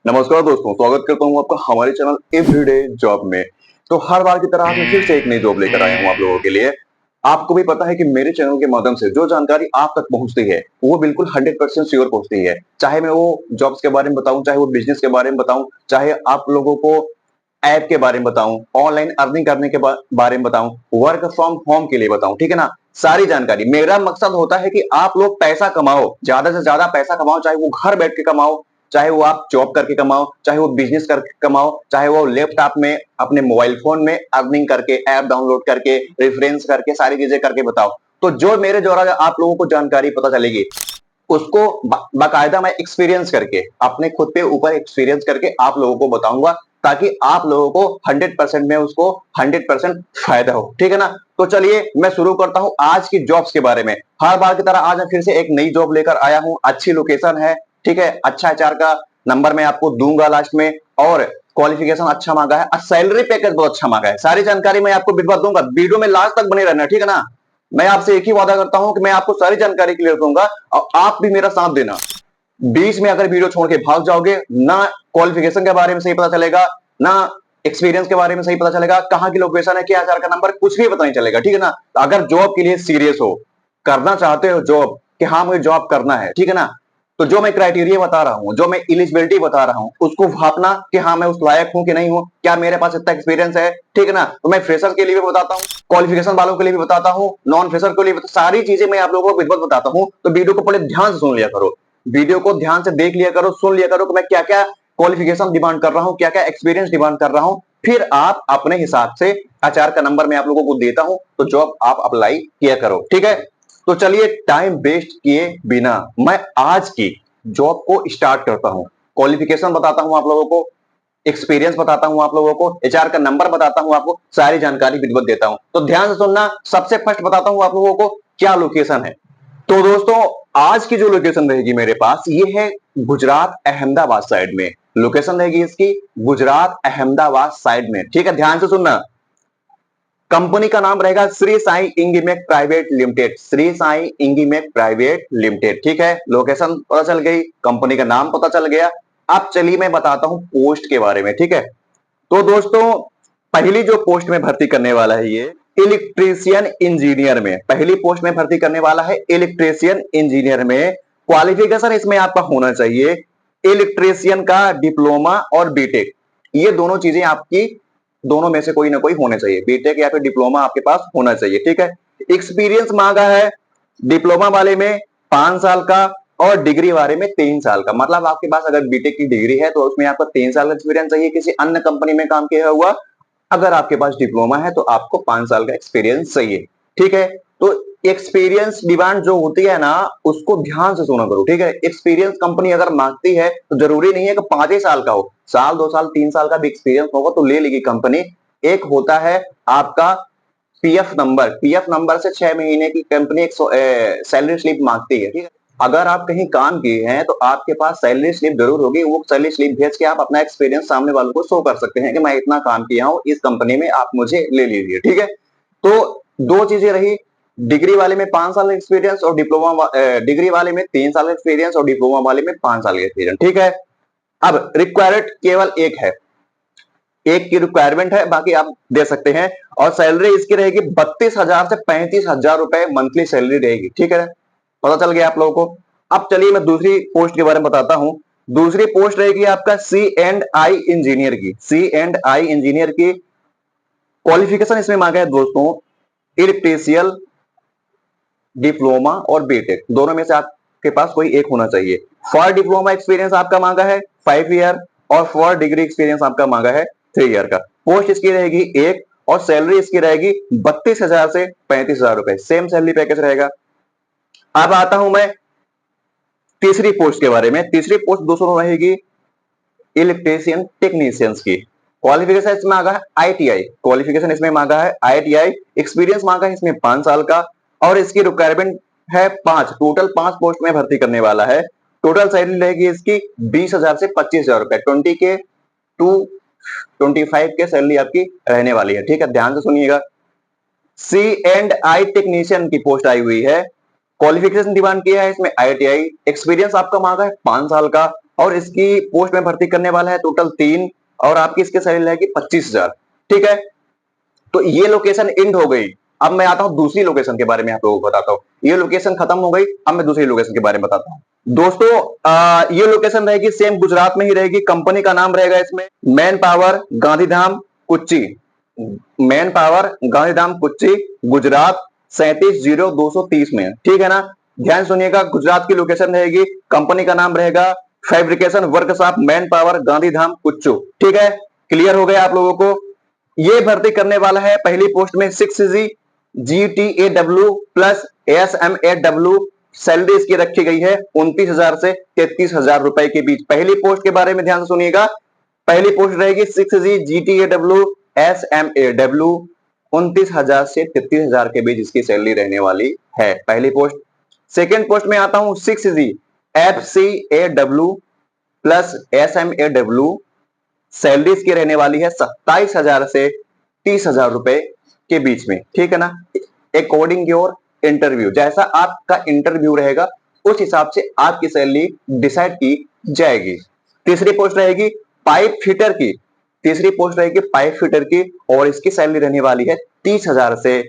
नमस्कार दोस्तों, स्वागत करता हूँ आपका हमारे चैनल एवरीडे जॉब में। तो हर बार की तरह आज मैं फिर से एक नई जॉब लेकर आया हूँ आप लोगों के लिए। आपको भी पता है कि मेरे चैनल के माध्यम से जो जानकारी आप तक पहुँचती है, वो बिल्कुल 100% श्योर पहुँचती है। चाहे मैं वो जॉब्स के बारे में बताऊँ, चाहे वो बिज़नेस के बारे में बताऊँ, चाहे आप लोगों को ऐप के बारे में बताऊँ, ऑनलाइन अर्निंग करने के बारे में बताऊँ, वर्क फ्रॉम होम के लिए बताऊँ, ठीक है ना? सारी जानकारी मेरा मकसद होता है कि आप लोग पैसा कमाओ, ज्यादा से ज्यादा पैसा कमाओ, चाहे वो घर बैठ के कमाओ, चाहे वो आप जॉब करके कमाओ, चाहे वो बिजनेस करके कमाओ, चाहे वो लैपटॉप में अपने मोबाइल फोन में अर्निंग करके ऐप डाउनलोड करके रेफरेंस करके सारी चीजें करके बताओ। तो जो मेरे द्वारा आप लोगों को जानकारी पता चलेगी, उसको बाकायदा मैं एक्सपीरियंस करके अपने खुद पे ऊपर एक्सपीरियंस करके आप लोगों को बताऊंगा, ताकि आप लोगों को 100% में उसको 100% फायदा हो। ठीक है ना? तो चलिए मैं शुरू करता हूं आज की जॉब्स के बारे में। हर बार की तरह आज मैं फिर से एक नई जॉब लेकर आया हूं। अच्छी लोकेशन है, ठीक है, अच्छा एचआर का नंबर मैं आपको दूंगा लास्ट में, और क्वालिफिकेशन अच्छा मांगा है और सैलरी पैकेज बहुत अच्छा मांगा है। सारी जानकारी मैं आपको बिल्कुल दूंगा, वीडियो में लास्ट तक बने रहना, ठीक है ना? मैं आपसे एक ही वादा करता हूं कि मैं आपको सारी जानकारी क्लियर दूंगा और आप भी मेरा साथ देना। बीच में अगर वीडियो छोड़ के भाग जाओगे ना, क्वालिफिकेशन के बारे में सही पता चलेगा, ना एक्सपीरियंस के बारे में सही पता चलेगा, कहां की लोकेशन है, क्या आधार का नंबर, कुछ भी पता नहीं चलेगा। ठीक है ना? अगर जॉब के लिए सीरियस हो, करना चाहते हो जॉब, कि हाँ मुझे जॉब करना है, ठीक है ना? तो जो मैं क्राइटेरिया बता रहा हूं, जो मैं एलिजिबिलिटी बता रहा हूं, उसको भापना कि हाँ मैं उस लायक हूं कि नहीं हूं, क्या मेरे पास इतना एक्सपीरियंस है, ठीक है ना? तो मैं फ्रेशर के लिए भी बताता हूं, क्वालिफिकेशन वालों के लिए भी बताता हूं, नॉन फ्रेशर के लिए भी, सारी चीजें मैं आप लोगों को विधिवत बताता हूं। तो वीडियो को पहले ध्यान से सुन लिया करो, वीडियो को ध्यान से देख लिया करो, सुन लिया करो कि मैं क्या क्या क्वालिफिकेशन डिमांड कर रहा हूं, क्या क्या एक्सपीरियंस डिमांड कर रहा हूं। फिर आप अपने हिसाब से, आचार का नंबर मैं आप लोगों को देता हूं, तो जॉब आप अप्लाई किया करो। ठीक है? तो चलिए टाइम वेस्ट किए बिना मैं आज की जॉब को स्टार्ट करता हूं। क्वालिफिकेशन बताता हूं आप लोगों को, एक्सपीरियंस बताता हूं आप लोगों को, एचआर का नंबर बताता हूं आपको, सारी जानकारी विधिवत देता हूं। तो ध्यान से सुनना। सबसे फर्स्ट बताता हूं आप लोगों को क्या लोकेशन है। तो दोस्तों, आज की जो लोकेशन रहेगी मेरे पास, ये है गुजरात अहमदाबाद साइड में। लोकेशन रहेगी इसकी गुजरात अहमदाबाद साइड में। ठीक है, ध्यान से सुनना। कंपनी का नाम रहेगा Shri Sai Engimech private limited, Shri Sai Engimech private limited. ठीक है, लोकेशन पता चल गई, कंपनी का नाम पता चल गया। अब चलिए मैं बताता हूं पोस्ट के बारे में। ठीक है, तो दोस्तों, पहली जो पोस्ट में भर्ती करने वाला है, ये इलेक्ट्रीशियन इंजीनियर में पहली पोस्ट में भर्ती करने वाला है। इलेक्ट्रीशियन इंजीनियर में क्वालिफिकेशन इसमें आपका होना चाहिए इलेक्ट्रीशियन का डिप्लोमा और बीटेक। ये दोनों चीजें आपकी, दोनों में से कोई ना कोई होने चाहिए, बीटेक या फिर डिप्लोमा आपके पास होना चाहिए। ठीक है, एक्सपीरियंस मांगा है डिप्लोमा वाले में 5 साल का और डिग्री वाले में 3 साल का। मतलब आपके पास अगर बीटेक की डिग्री है तो उसमें आपका 3 साल का एक्सपीरियंस चाहिए किसी अन्य कंपनी में काम किया हुआ। अगर आपके पास डिप्लोमा है तो आपको 5 साल का एक्सपीरियंस चाहिए। ठीक है, तो एक्सपीरियंस डिमांड जो होती है ना, उसको ध्यान से सुना करो। ठीक है, एक्सपीरियंस कंपनी अगर मांगती है तो जरूरी नहीं है कि 5 ही साल का हो, साल 2 साल 3 साल का भी एक्सपीरियंस होगा तो ले लेगी कंपनी। एक होता है आपका पीएफ नंबर, पीएफ नंबर से 6 महीने की कंपनी एक सैलरी स्लिप मांगती है। ठीक है, अगर आप कहीं काम किए हैं तो आपके पास सैलरी स्लिप जरूर होगी। वो सैलरी स्लिप भेज के आप अपना एक्सपीरियंस सामने वालों को शो कर सकते हैं कि मैं इतना काम किया हूं इस कंपनी में, आप मुझे ले लीजिए। ठीक है, तो दो चीजें रही, डिग्री वाले में 5 साल एक्सपीरियंस और डिप्लोमा, डिग्री वाले में 3 साल एक्सपीरियंस और डिप्लोमा वाले में 5 साल एक्सपीरियंस। ठीक है, अब रिक्वायर्ड केवल एक है, एक की रिक्वायरमेंट है, बाकी आप दे सकते हैं। और सैलरी इसकी रहेगी 32,000 से 35,000 रुपए मंथली सैलरी रहेगी। ठीक है, पता चल गया आप लोगों को। अब चलिए मैं दूसरी पोस्ट के बारे में बताता हूं। दूसरी पोस्ट रहेगी आपका सी एंड आई इंजीनियर की, सी एंड आई इंजीनियर की। क्वालिफिकेशन इसमें मांगा है दोस्तों इलेक्ट्रीशियन डिप्लोमा और बीटेक, दोनों में से आपके पास कोई एक होना चाहिए। फॉर डिप्लोमा एक्सपीरियंस आपका मांगा है 5 ईयर और फॉर डिग्री एक्सपीरियंस आपका मांगा है 3 ईयर का। पोस्ट इसकी रहेगी एक और सैलरी इसकी रहेगी 32,000 से 35,000 रुपए, सेम सैलरी पैकेज रहेगा। अब आता हूं मैं तीसरी पोस्ट के बारे में। तीसरी पोस्ट दोस्तों रहेगी इलेक्ट्रीशियन टेक्नीशियंस की। क्वालिफिकेशन इसमें मांगा है आईटीआई, क्वालिफिकेशन इसमें मांगा है आईटीआई। एक्सपीरियंस मांगा है इसमें 5 साल का और इसकी रिक्वायरमेंट है 5, टोटल 5 पोस्ट में भर्ती करने वाला है। टोटल सैलरी रहेगी इसकी 20,000 से 25,000 रुपए, 20 के टू 25 के सैलरी आपकी रहने वाली है। ठीक है, ध्यान से सुनिएगा। सी एंड आई टेक्नीशियन की पोस्ट आई हुई है। क्वालिफिकेशन डिमांड किया है इसमें आईटीआई। एक्सपीरियंस आपका मांगा है 5 साल का और इसकी पोस्ट में भर्ती करने वाला है टोटल 3 और आपकी इसके सैलरी रहेगी 25,000। ठीक है, तो ये लोकेशन एंड हो गई। अब मैं आता हूं दूसरी लोकेशन के बारे में आप लोगों को बताता हूं। ये लोकेशन खत्म हो गई, अब मैं दूसरी लोकेशन के बारे में बताता हूं। दोस्तों ये लोकेशन रहेगी सेम गुजरात में ही रहेगी। कंपनी का नाम रहेगा इसमें man power Gandhidham Kutchi. Man power Gandhidham Kutchi, Gujarat 370230 में। ठीक है ना, ध्यान सुनिएगा, गुजरात की लोकेशन रहेगी। कंपनी का नाम रहेगा fabrication workshop man power Gandhidham Kutch. ठीक है, क्लियर हो गया आप लोगों को। ये भर्ती करने वाला है पहली पोस्ट में 6G GTAW plus SMAW। Salary इसकी रखी गई है 29,000 से 33,000 रुपए के बीच। पहली पोस्ट के बारे में ध्यान से सुनिएगा, पहली पोस्ट रहेगी 6G GTAW SMAW, 29,000 से 33,000 के बीच इसकी सैलरी रहने वाली है, पहली पोस्ट। सेकेंड पोस्ट में आता हूं 6G FCAW plus SMAW। Salary इसकी रहने वाली है 27,000 से 30,000 रुपए के बीच में। ठीक है ना, अकॉर्डिंग योर इंटरव्यू, जैसा आपका इंटरव्यू रहेगा उस हिसाब से आपकी सैलरी डिसाइड की जाएगी। तीसरी पोस्ट रहेगी पाइप फिटर की। तीसरी पोस्ट रहेगी पाइप फिटर की और इसकी सैलरी रहने वाली है 30,000 से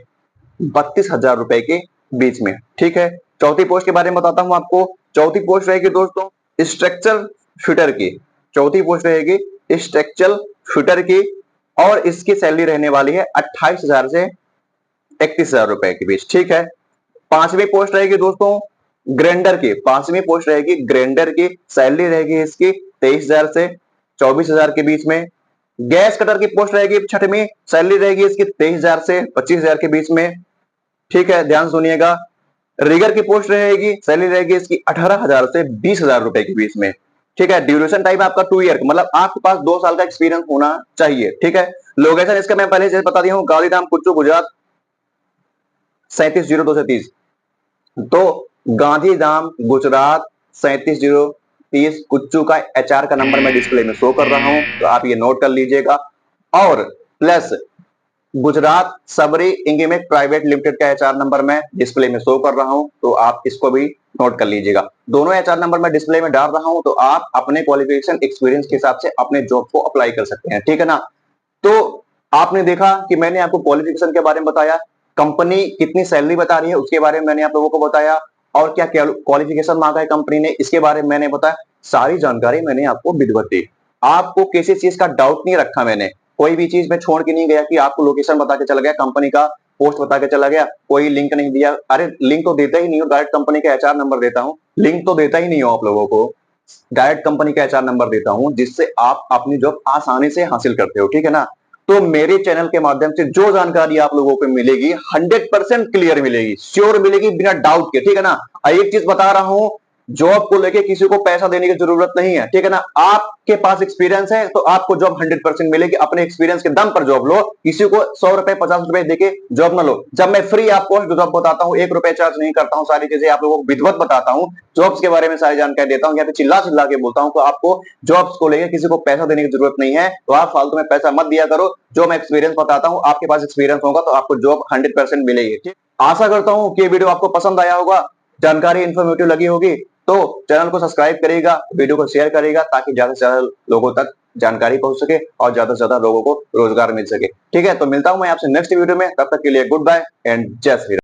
32,000 रुपए के बीच में। ठीक है, चौथी पोस्ट के बारे में बताता हूं आपको। चौथी पोस्ट रहेगी दोस्तों स्ट्रक्चर फिटर की। चौथी पोस्ट रहेगी स्ट्रक्चरल फिटर की और इसकी सैलरी रहने वाली है 28,000 से 31,000 रुपए के बीच। ठीक है, पांचवी पोस्ट रहेगी दोस्तों ग्राइंडर की। पांचवी पोस्ट रहेगी ग्राइंडर की, सैलरी रहेगी इसकी 23,000 से 24,000 के बीच में। गैस कटर की पोस्ट रहेगी छठवीं, सैलरी रहेगी इसकी 23,000 से 25,000 के बीच में। ठीक है, ध्यान सुनिएगा। रिगर की पोस्ट रहेगी, सैलरी रहेगी इसकी 18,000 से 20,000 रुपए के बीच में। ठीक है, ड्यूरेशन टाइम आपका 2 ईयर, मतलब आपके पास 2 साल का एक्सपीरियंस होना चाहिए। ठीक है, लोकेशन इसका मैं पहले से बता दिया हूं, गांधीधाम कुच्चू गुजरात 370230। तो गांधीधाम गुजरात 370230 कुच्चू का HR का नंबर मैं डिस्प्ले में शो कर रहा हूं, तो आप ये नोट कर लीजिएगा। और प्लस गुजरात सबरी इंगेमेक प्राइवेट लिमिटेड का HR नंबर मैं डिस्प्ले में शो कर रहा हूं, तो आप इसको भी नोट कर लीजिएगा। दोनों HR नंबर मैं डिस्प्ले में डाल रहा हूं, तो आप अपने क्वालिफिकेशन एक्सपीरियंस के हिसाब से अपने जॉब को अप्लाई कर सकते हैं। ठीक है ना, तो आपने देखा कि मैंने आपको क्वालिफिकेशन के बारे में बताया, कंपनी कितनी सैलरी बता रही है उसके बारे में मैंने आप लोगों को बताया, और क्या क्वालिफिकेशन मांगा है कंपनी ने इसके बारे में मैंने बताया। सारी जानकारी मैंने आपको विधिवत दी। आपको किसी चीज का डाउट नहीं रखा मैंने, कोई भी चीज में छोड़ के नहीं गया कि आपको लोकेशन बता के चला गया, कंपनी का पोस्ट बता के चला गया, कोई लिंक नहीं दिया। अरे लिंक तो देता ही नहीं हो, डायरेक्ट कंपनी का HR नंबर देता हूं, लिंक तो देता ही नहीं हो आप लोगों को, डायरेक्ट कंपनी का HR नंबर देता हूं जिससे आप अपनी जॉब आसानी से हासिल करते हो। ठीक है ना, तो मेरे चैनल के माध्यम से जो जानकारी आप लोगों को मिलेगी 100% क्लियर मिलेगी, श्योर मिलेगी, बिना डाउट के। ठीक है ना, एक चीज बता रहा हूं, जॉब को लेके किसी को पैसा देने की जरूरत नहीं है। ठीक है ना, आपके पास एक्सपीरियंस है तो आपको जॉब 100% मिलेगी। अपने एक्सपीरियंस के दम पर जॉब लो, किसी को 100 रुपए 50 रुपए देके जॉब ना लो। जब मैं फ्री आपको जॉब बताता हूं, 1 रुपए चार्ज नहीं करता हूं, सारी चीजें आप लोगों को विधिवत बताता हूं, जॉब्स के बारे में सारी जानकारी देता हूं, यहाँ पे चिल्ला चिल्ला के बोलता हूं, तो आपको जॉब्स को लेकर किसी को पैसा देने की जरूरत नहीं है। तो आप फालतू में पैसा मत दिया करो, जो मैं एक्सपीरियंस बताता हूं आपके पास एक्सपीरियंस होगा तो आपको जॉब 100% मिलेगी। ठीक, आशा करता हूं कि वीडियो आपको पसंद आया होगा, जानकारी इन्फॉर्मेटिव लगी होगी, तो चैनल को सब्सक्राइब करिएगा, वीडियो को शेयर करिएगा ताकि ज्यादा से ज्यादा लोगों तक जानकारी पहुंच सके और ज्यादा से ज्यादा लोगों को रोजगार मिल सके। ठीक है, तो मिलता हूं मैं आपसे नेक्स्ट वीडियो में, तब तक के लिए गुड बाय एंड जय श्री राम।